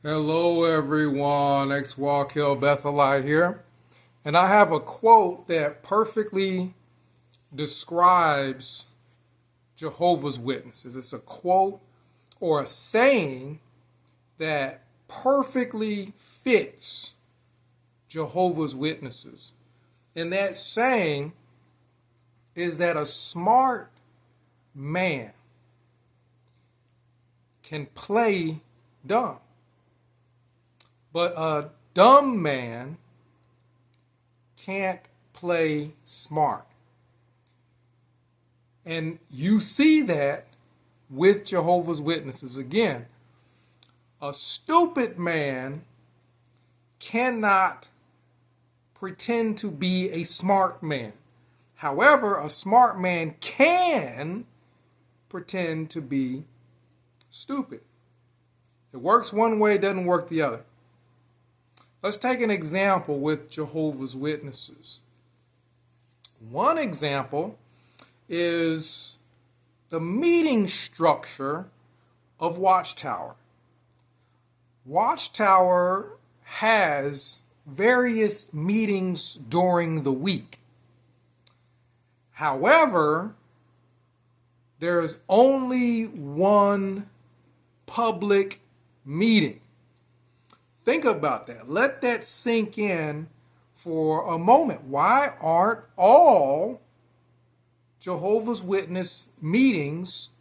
Hello, everyone. Walk Hill Bethelite here. And I have a quote that perfectly describes Jehovah's Witnesses. It's a quote or a saying that perfectly fits Jehovah's Witnesses. And that saying is that a smart man can play dumb. But a dumb man can't play smart. And you see that with Jehovah's Witnesses. Again, a stupid man cannot pretend to be a smart man. However, a smart man can pretend to be stupid. It works one way, it doesn't work the other. Let's take an example with Jehovah's Witnesses. One example is the meeting structure of Watchtower. Watchtower has various meetings during the week. However, there's only one public meeting. Think about that. Let that sink in for a moment. Why aren't all Jehovah's Witness meetings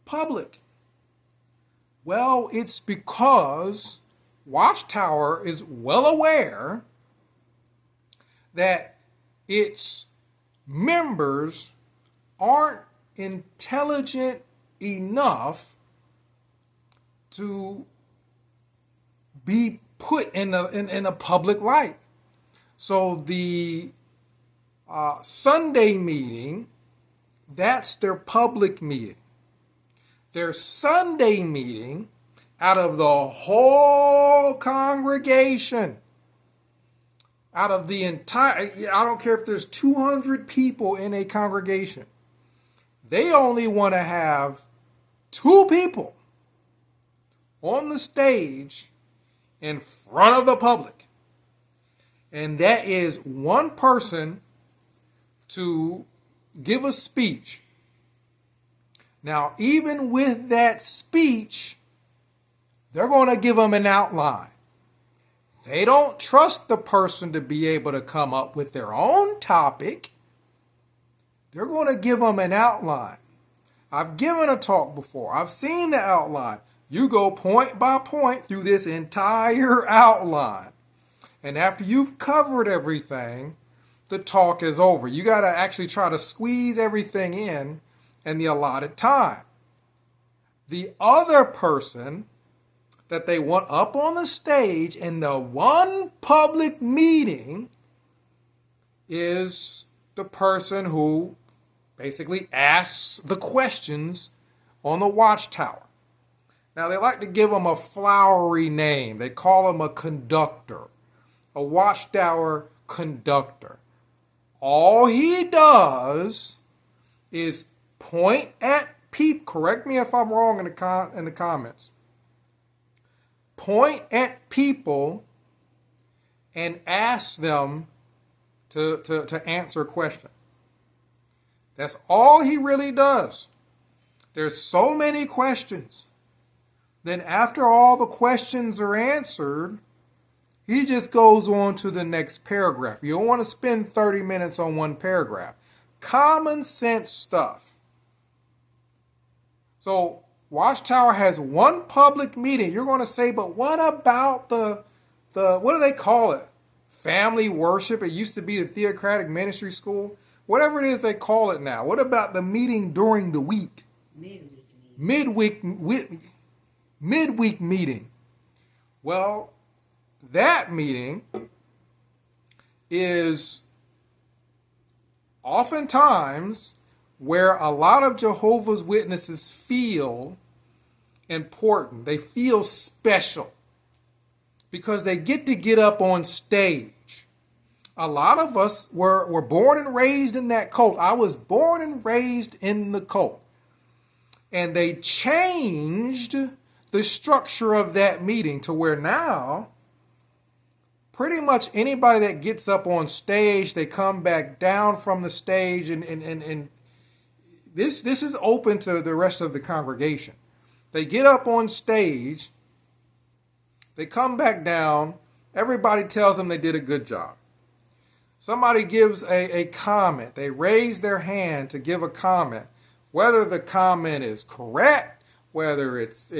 public? Well, it's because Watchtower is well aware that its members aren't intelligent enough to be put in a public light. So the Sunday meeting, that's their public meeting. Their Sunday meeting, out of the whole congregation, out of the entire, I don't care if there's 200 people in a congregation, they only want to have two people on the stage in front of the public. And that is one person to give a speech. Now, even with that speech, they're going to give them an outline. They don't trust the person to be able to come up with their own topic. They're going to give them an outline. I've given a talk before. I've seen the outline. You go point by point through this entire outline. And after you've covered everything, the talk is over. You got to actually try to squeeze everything in the allotted time. The other person that they want up on the stage in the one public meeting is the person who basically asks the questions on the Watchtower. Now, they like to give him a flowery name. They call him a conductor, a Watchtower conductor. All he does is point at people. Correct me if I'm wrong in the comments. Point at people and ask them to answer a question. That's all he really does. There's so many questions. Then after all the questions are answered, he just goes on to the next paragraph. You don't want to spend 30 minutes on one paragraph. Common sense stuff. So Watchtower has one public meeting. You're going to say, but what about the what do they call it? Family worship. It used to be the theocratic ministry school. Whatever it is they call it now. What about the meeting during the week? Midweek meeting. Well, that meeting is oftentimes where a lot of Jehovah's Witnesses feel important. They feel special because they get up on stage. A lot of us were born and raised in that cult. I was born and raised in the cult. And they changed the structure of that meeting to where now pretty much anybody that gets up on stage, they come back down from the stage, and this is open to the rest of the congregation. They get up on stage, they come back down, everybody tells them they did a good job. Somebody gives a comment, they raise their hand to give a comment, whether the comment is correct, whether it's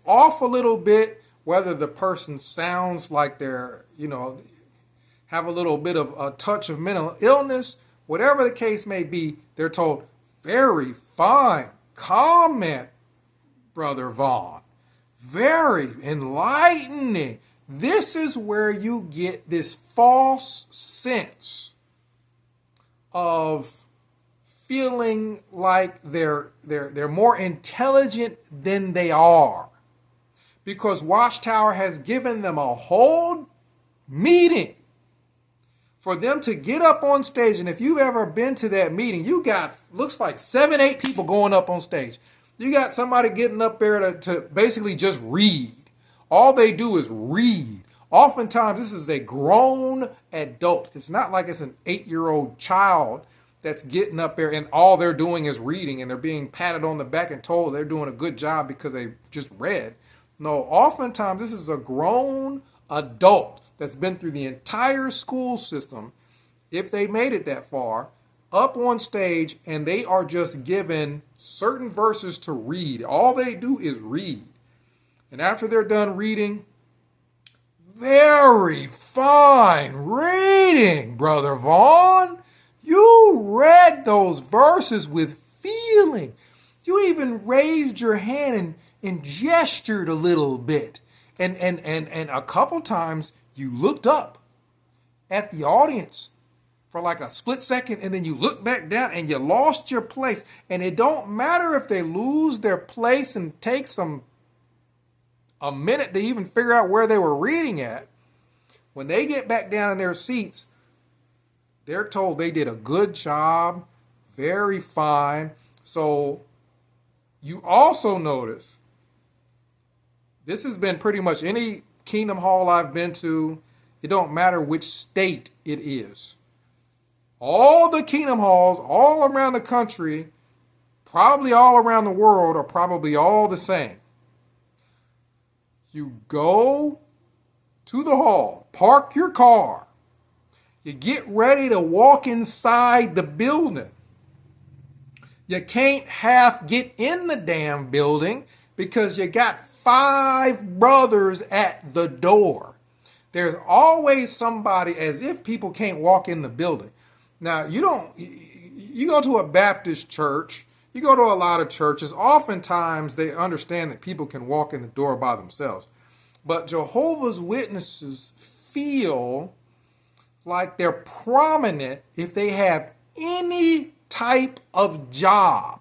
off a little bit, whether the person sounds like they're, have a little bit of a touch of mental illness, whatever the case may be, they're told, very fine comment, Brother Vaughn. Very enlightening. This is where you get this false sense of feeling like they're more intelligent than they are. Because Watchtower has given them a whole meeting for them to get up on stage. And if you've ever been to that meeting, you got, looks like 7, 8 people going up on stage. You got somebody getting up there to basically just read. All they do is read. Oftentimes, this is a grown adult. It's not like it's an 8-year-old child that's getting up there and all they're doing is reading and they're being patted on the back and told they're doing a good job because they just read. No, oftentimes this is a grown adult that's been through the entire school system, if they made it that far, up on stage, and they are just given certain verses to read. All they do is read. And after they're done reading, very fine reading, Brother Vaughn. You read those verses with feeling. You even raised your hand and gestured a little bit. And a couple times you looked up at the audience for like a split second, and then you look back down and you lost your place. And it don't matter if they lose their place and take a minute to even figure out where they were reading at. When they get back down in their seats, they're told they did a good job, very fine. So you also notice, this has been pretty much any Kingdom Hall I've been to, it don't matter which state it is. All the Kingdom Halls all around the country, probably all around the world, are probably all the same. You go to the hall, park your car, you get ready to walk inside the building. You can't half get in the damn building because you got 5 brothers at the door. There's always somebody, as if people can't walk in the building. Now, you go to a Baptist church, you go to a lot of churches, oftentimes they understand that people can walk in the door by themselves. But Jehovah's Witnesses feel like they're prominent if they have any type of job.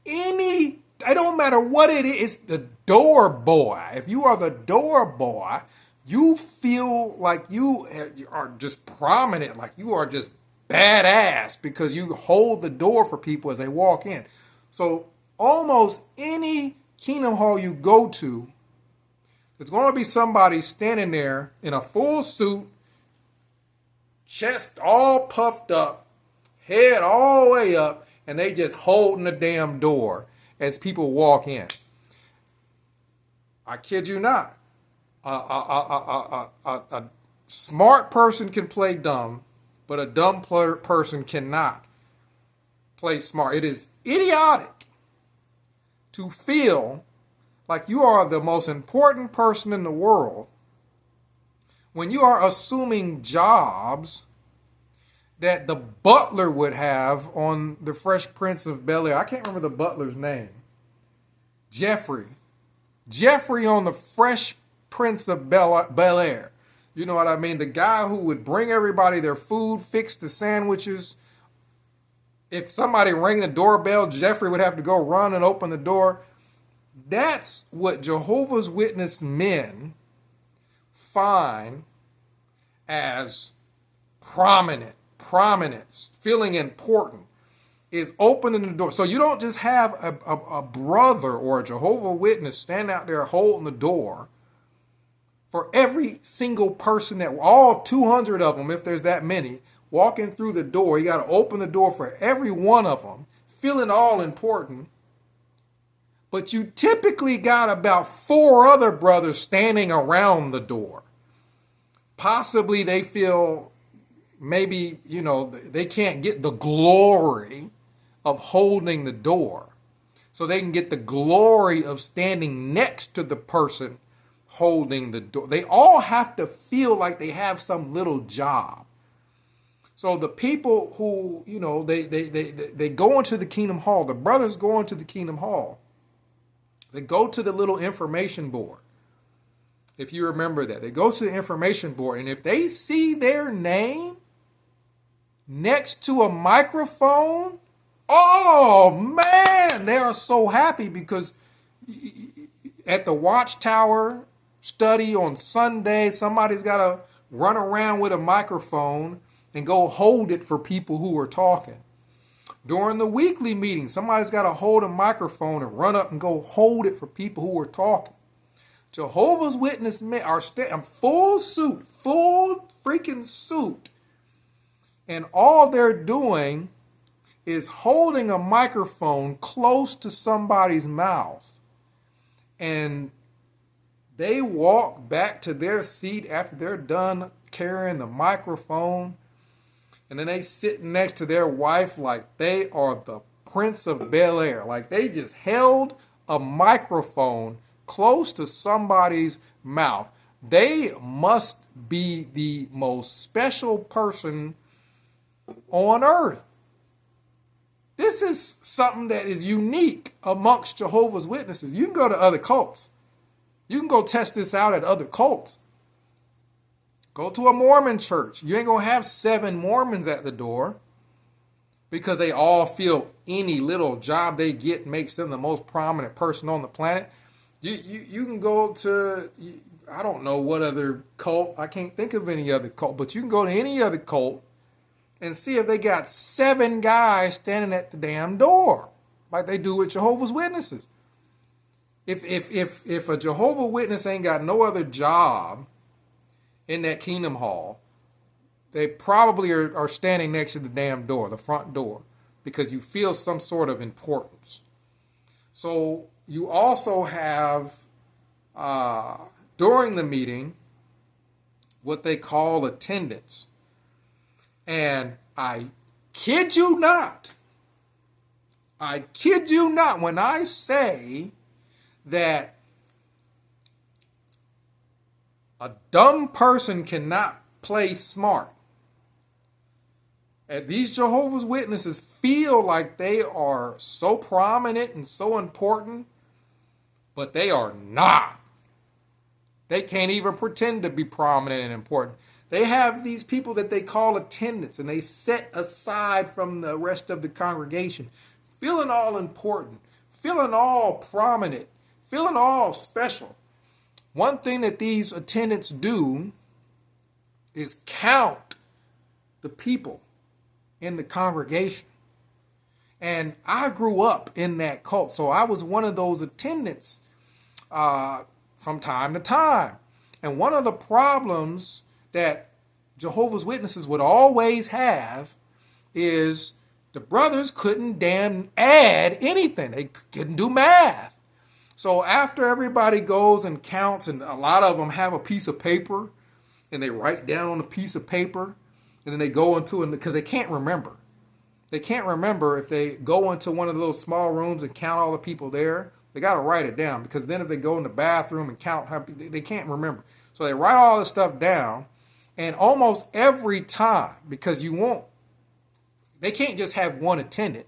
It don't matter what it is, the door boy. If you are the door boy, you feel like you are just prominent, like you are just badass because you hold the door for people as they walk in. So almost any Kingdom Hall you go to, there's going to be somebody standing there in a full suit, chest all puffed up, head all the way up, and they just holding the damn door as people walk in. I kid you not. A smart person can play dumb, but a dumb person cannot play smart. It is idiotic to feel like you are the most important person in the world when you are assuming jobs that the butler would have on the Fresh Prince of Bel-Air. I can't remember the butler's name. Jeffrey on the Fresh Prince of Bel-Air. You know what I mean? The guy who would bring everybody their food, fix the sandwiches. If somebody rang the doorbell, Jeffrey would have to go run and open the door. That's what Jehovah's Witness men find as prominence, feeling important. is opening the door. So you don't just have a brother or a Jehovah Witness standing out there holding the door for every single person, that all 200 of them, if there's that many, walking through the door. You got to open the door for every one of them, feeling all important. But you typically got about 4 other brothers standing around the door. Possibly they feel maybe, they can't get the glory of holding the door. So they can get the glory of standing next to the person holding the door. They all have to feel like they have some little job. So the people who, they go into the Kingdom Hall, the brothers go into the Kingdom Hall. They go to the little information board. If you remember that, they go to the information board, and if they see their name next to a microphone, oh man, they are so happy, because at the Watchtower study on Sunday, somebody's got to run around with a microphone and go hold it for people who are talking. During the weekly meeting, somebody's got to hold a microphone and run up and go hold it for people who are talking. Jehovah's Witness men are in full suit, full freaking suit. And all they're doing is holding a microphone close to somebody's mouth. And they walk back to their seat after they're done carrying the microphone. And then they sit next to their wife like they are the Prince of Bel-Air. Like they just held a microphone close to somebody's mouth. They must be the most special person on earth. This is something that is unique amongst Jehovah's Witnesses. You can go to other cults. You can go test this out at other cults. Go to a Mormon church. You ain't going to have 7 Mormons at the door because they all feel any little job they get makes them the most prominent person on the planet. You can go to, I don't know what other cult. I can't think of any other cult, but you can go to any other cult and see if they got 7 guys standing at the damn door like they do with Jehovah's Witnesses. If a Jehovah Witness ain't got no other job in that Kingdom Hall, they probably are standing next to the damn door, the front door, because you feel some sort of importance. So you also have, during the meeting, what they call attendance. And I kid you not, when I say that a dumb person cannot play smart. And these Jehovah's Witnesses feel like they are so prominent and so important, but they are not. They can't even pretend to be prominent and important. They have these people that they call attendants, and they set aside from the rest of the congregation, feeling all important, feeling all prominent, feeling all special. One thing that these attendants do is count the people in the congregation. And I grew up in that cult, so I was one of those attendants from time to time. And one of the problems that Jehovah's Witnesses would always have is the brothers couldn't damn add anything. They couldn't do math. So after everybody goes and counts, and a lot of them have a piece of paper, and they write down on a piece of paper, and then they go into it, because they can't remember. They can't remember if they go into one of those small rooms and count all the people there. They got to write it down, because then if they go in the bathroom and count, they can't remember. So they write all this stuff down, and almost every time, because they can't just have one attendant,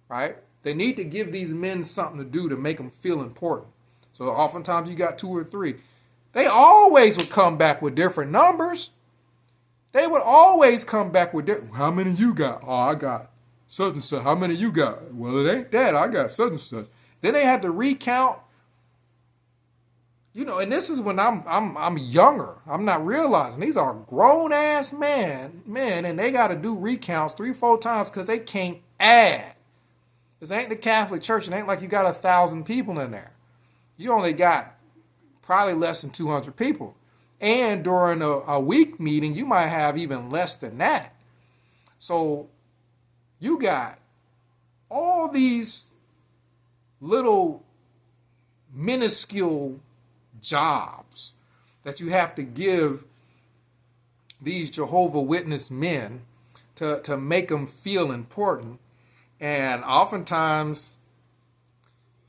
right? They need to give these men something to do to make them feel important. So oftentimes you got 2 or 3. They always would come back with different numbers. They would always come back with different. How many you got? Oh, I got such and such. How many you got? Well, it ain't that. I got such and such. Then they had to recount. And this is when I'm younger. I'm not realizing these are grown ass men, and they got to do recounts 3-4 times because they can't add. This ain't the Catholic Church. It ain't like you got 1,000 people in there. You only got probably less than 200 people. And during a week meeting, you might have even less than that. So you got all these little minuscule jobs that you have to give these Jehovah Witness men to make them feel important. And oftentimes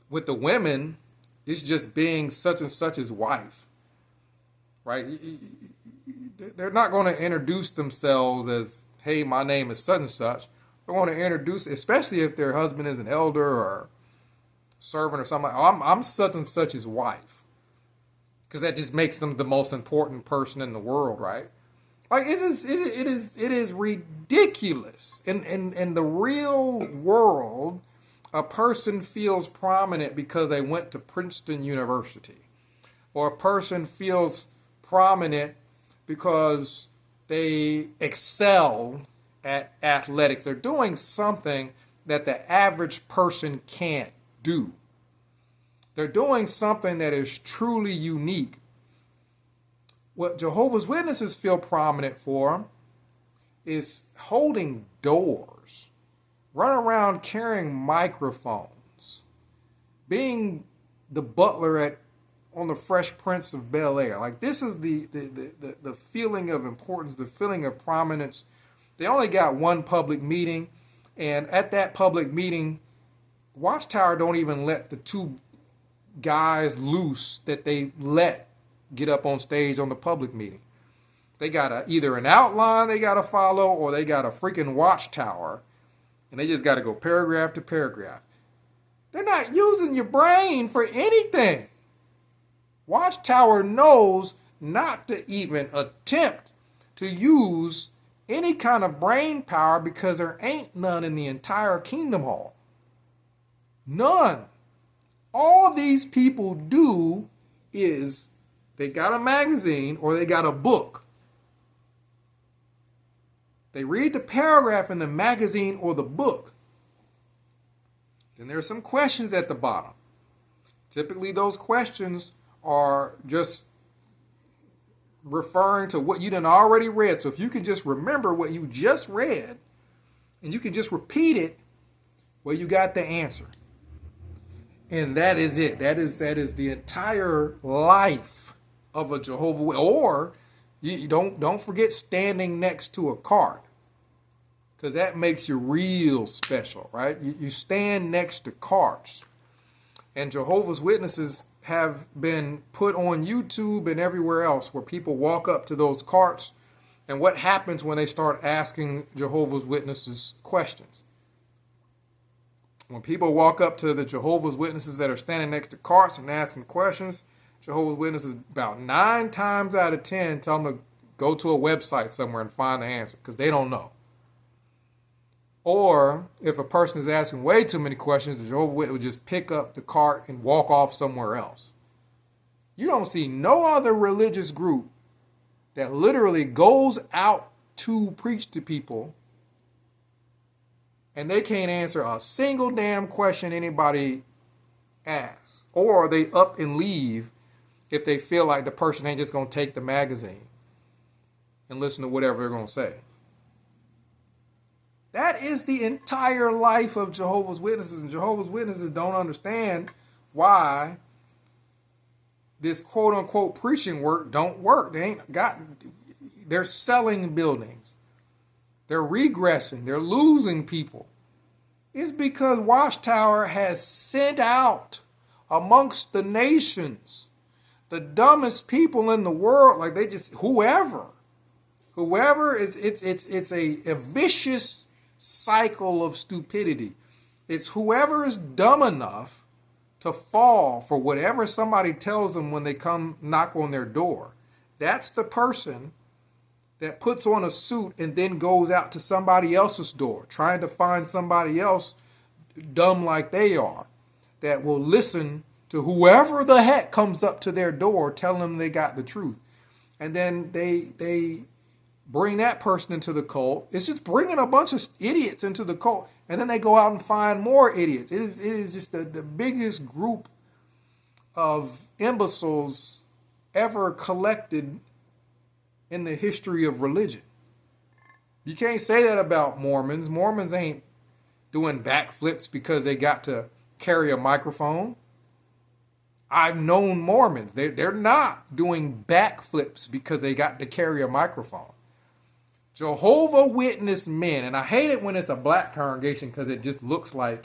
with the women, it's just being such and such's wife, right? They're not going to introduce themselves as, hey, my name is such and such. They're going to introduce, especially if their husband is an elder or servant or something, like, I'm such and such's wife. Because that just makes them the most important person in the world, right? Like it is ridiculous. In the real world, a person feels prominent because they went to Princeton University. Or a person feels prominent because they excel at athletics. They're doing something that the average person can't do. They're doing something that is truly unique. What Jehovah's Witnesses feel prominent for is holding doors, run around carrying microphones, being the butler on the Fresh Prince of Bel-Air. Like, this is the feeling of importance, the feeling of prominence. They only got one public meeting, and at that public meeting, Watchtower don't even let the two guys loose that they let get up on stage on the public meeting. They got either an outline they got to follow, or they got a freaking Watchtower, and they just got to go paragraph to paragraph. They're not using your brain for anything. Watchtower knows not to even attempt to use any kind of brain power because there ain't none in the entire Kingdom Hall. None. All these people do is they got a magazine or they got a book. They read the paragraph in the magazine or the book. Then there's some questions at the bottom. Typically those questions are just referring to what you done already read. So if you can just remember what you just read and you can just repeat it, well, you got the answer. And that is it. That is the entire life of a Jehovah Witness. Or you don't forget standing next to a cart, because that makes you real special, right? You stand next to carts. And Jehovah's Witnesses have been put on YouTube and everywhere else where people walk up to those carts. And what happens when they start asking Jehovah's Witnesses questions? When people walk up to the Jehovah's Witnesses that are standing next to carts and asking questions, Jehovah's Witnesses about 9 times out of 10 tell them to go to a website somewhere and find the answer, because they don't know. Or if a person is asking way too many questions, the Jehovah's Witness would just pick up the cart and walk off somewhere else. You don't see no other religious group that literally goes out to preach to people and they can't answer a single damn question anybody asks. Or they up and leave if they feel like the person ain't just going to take the magazine and listen to whatever they're going to say. That is the entire life of Jehovah's Witnesses. And Jehovah's Witnesses don't understand why this quote-unquote preaching work don't work. They're selling buildings. They're regressing. They're losing people. It's because Watchtower has sent out amongst the nations the dumbest people in the world. Like they just, whoever is, it's a vicious cycle of stupidity. It's whoever is dumb enough to fall for whatever somebody tells them when they come knock on their door. That's the person that puts on a suit and then goes out to somebody else's door, trying to find somebody else dumb like they are, that will listen to whoever the heck comes up to their door telling them they got the truth. And then they bring that person into the cult. It's just bringing a bunch of idiots into the cult. And then they go out and find more idiots. It is just the biggest group of imbeciles ever collected in the history of religion. You can't say that about Mormons. Mormons ain't doing backflips because they got to carry a microphone. I've known Mormons. They're not doing backflips because they got to carry a microphone. Jehovah Witness men, and I hate it when it's a black congregation because it just looks like,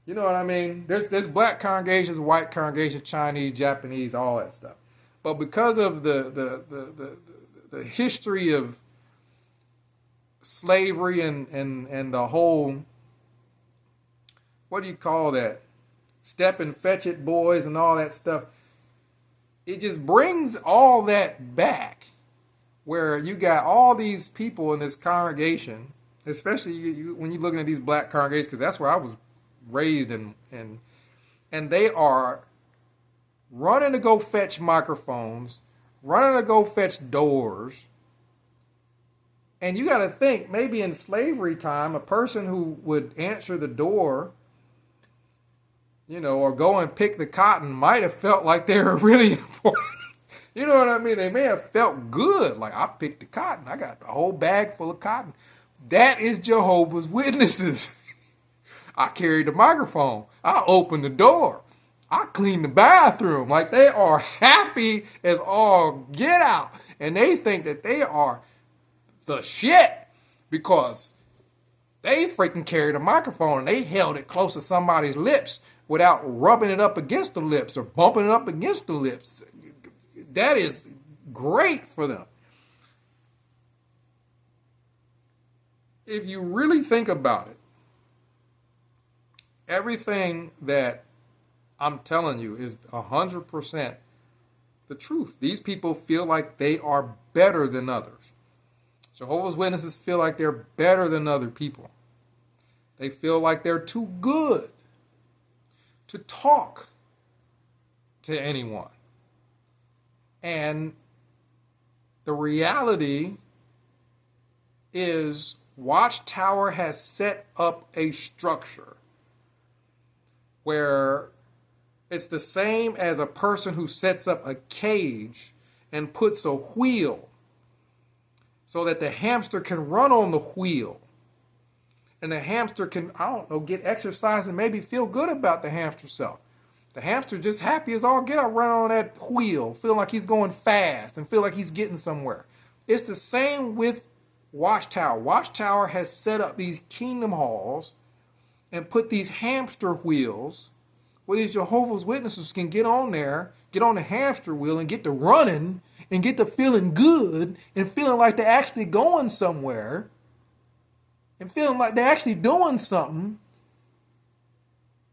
you know what I mean? There's black congregations, white congregations, Chinese, Japanese, all that stuff. But because of the history of slavery and the whole, what do you call that? Step and fetch it boys and all that stuff. It just brings all that back, where you got all these people in this congregation, especially when you're looking at these black congregations, because that's where I was raised, and they are running to go fetch microphones, running to go fetch doors. And you got to think, maybe in slavery time, a person who would answer the door, you know, or go and pick the cotton might have felt like they were really important. You know what I mean? They may have felt good. Like, I picked the cotton. I got a whole bag full of cotton. That is Jehovah's Witnesses. I carried the microphone. I opened the door. I cleaned the bathroom. Like, they are happy as all get out. And they think that they are the shit because they freaking carried a microphone and they held it close to somebody's lips without rubbing it up against the lips or bumping it up against the lips. That is great for them. If you really think about it, everything that I'm telling you is 100% the truth. These people feel like they are better than others. Jehovah's Witnesses feel like they're better than other people. They feel like they're too good to talk to anyone. And the reality is Watchtower has set up a structure where it's the same as a person who sets up a cage and puts a wheel so that the hamster can run on the wheel. And the hamster can, I don't know, get exercise and maybe feel good about the hamster self. The hamster just happy as all get out, run on that wheel, feel like he's going fast and feel like he's getting somewhere. It's the same with Watchtower. Watchtower has set up these kingdom halls and put these hamster wheels where these Jehovah's Witnesses can get on there, get on the hamster wheel and get to running and get to feeling good and feeling like they're actually going somewhere and feeling like they're actually doing something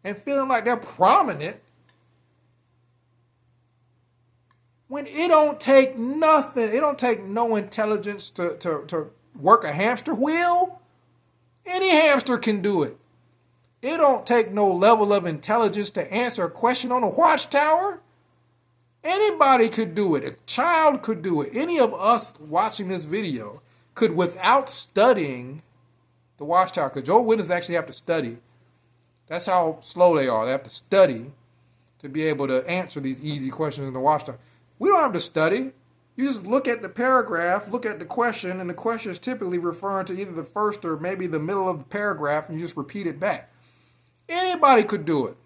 and feeling like they're prominent, when it don't take nothing, it don't take no intelligence to work a hamster wheel. Any hamster can do it. It don't take no level of intelligence to answer a question on a Watchtower. Anybody could do it. A child could do it. Any of us watching this video could, without studying the Watchtower, because Jehovah's Witnesses actually have to study. That's how slow they are. They have to study to be able to answer these easy questions in the Watchtower. We don't have to study. You just look at the paragraph, look at the question, and the question is typically referring to either the first or maybe the middle of the paragraph, and you just repeat it back. Anybody could do it.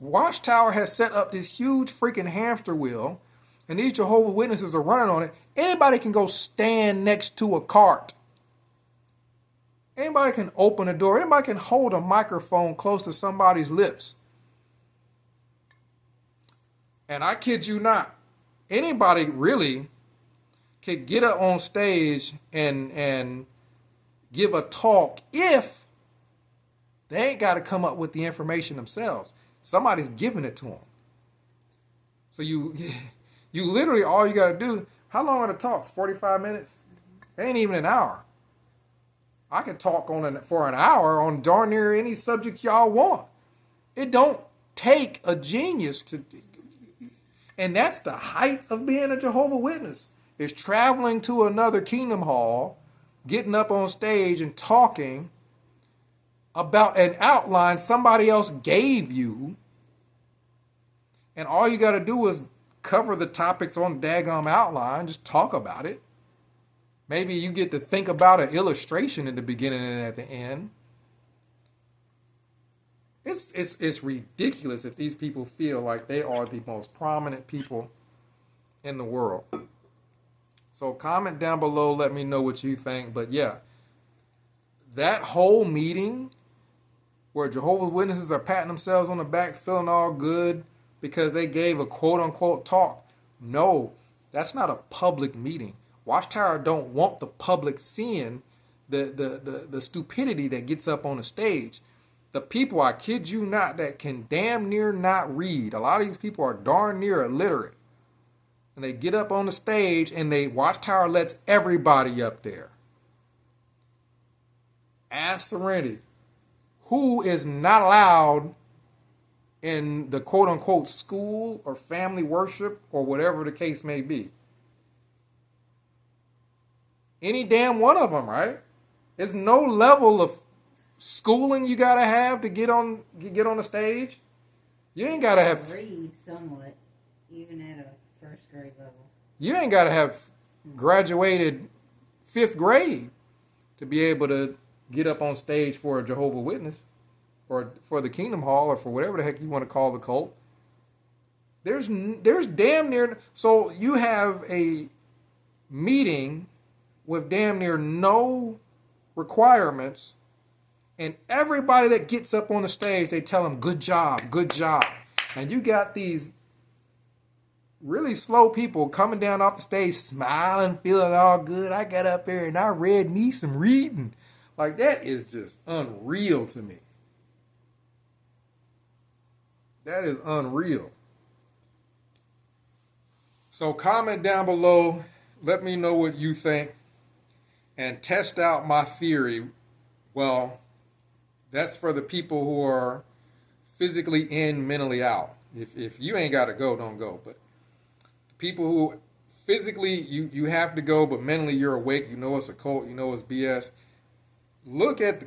Watchtower has set up this huge freaking hamster wheel, and these Jehovah's Witnesses are running on it. Anybody can go stand next to a cart. Anybody can open a door. Anybody can hold a microphone close to somebody's lips. And I kid you not, anybody really could get up on stage and give a talk if they ain't got to come up with the information themselves. Somebody's giving it to them. So you literally, all you got to do, how long are the talks? 45 minutes? It ain't even an hour. I can talk for an hour on darn near any subject y'all want. It don't take a genius to, and that's the height of being a Jehovah's Witness, is traveling to another kingdom hall, getting up on stage and talking about an outline somebody else gave you, and all you got to do is cover the topics on the daggum outline, just talk about it. Maybe you get to think about an illustration in the beginning and at the end. It's ridiculous if these people feel like they are the most prominent people in the world. So comment down below, let me know what you think. But yeah, that whole meeting where Jehovah's Witnesses are patting themselves on the back, feeling all good because they gave a quote-unquote talk. No, that's not a public meeting. Watchtower don't want the public seeing the stupidity that gets up on the stage. The people, I kid you not, that can damn near not read. A lot of these people are darn near illiterate. And they get up on the stage and Watchtower lets everybody up there. Ask Serenity, who is not allowed in the quote-unquote school or family worship or whatever the case may be? Any damn one of them, right? There's no level of schooling you gotta have to get on the stage. You ain't gotta have read somewhat, even at a first grade level. You ain't gotta have graduated 5th grade to be able to get up on stage for a Jehovah's Witness or for the Kingdom Hall or for whatever the heck you want to call the cult. There's damn near, so you have a meeting with damn near no requirements, and everybody that gets up on the stage, they tell them, good job, good job. And you got these really slow people coming down off the stage, smiling, feeling all good. I got up there and I read me some reading. Like, that is just unreal to me. That is unreal. So comment down below. Let me know what you think. And test out my theory. Well, that's for the people who are physically in, mentally out. If you ain't got to go, don't go. But the people who physically, you have to go, but mentally you're awake, you know it's a cult, you know it's BS.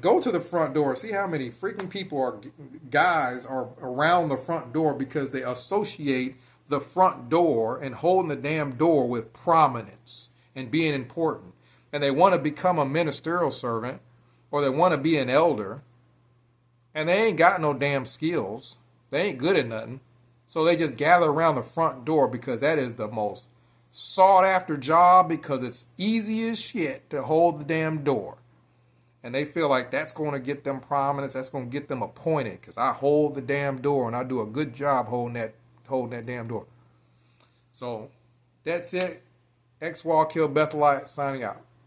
Go to the front door. See how many freaking people guys are around the front door because they associate the front door and holding the damn door with prominence and being important. And they want to become a ministerial servant or they want to be an elder. And they ain't got no damn skills. They ain't good at nothing. So they just gather around the front door because that is the most sought after job because it's easy as shit to hold the damn door. And they feel like that's going to get them prominence. That's going to get them appointed because I hold the damn door and I do a good job holding that damn door. So that's it. X-Wall Kill Bethelite signing out.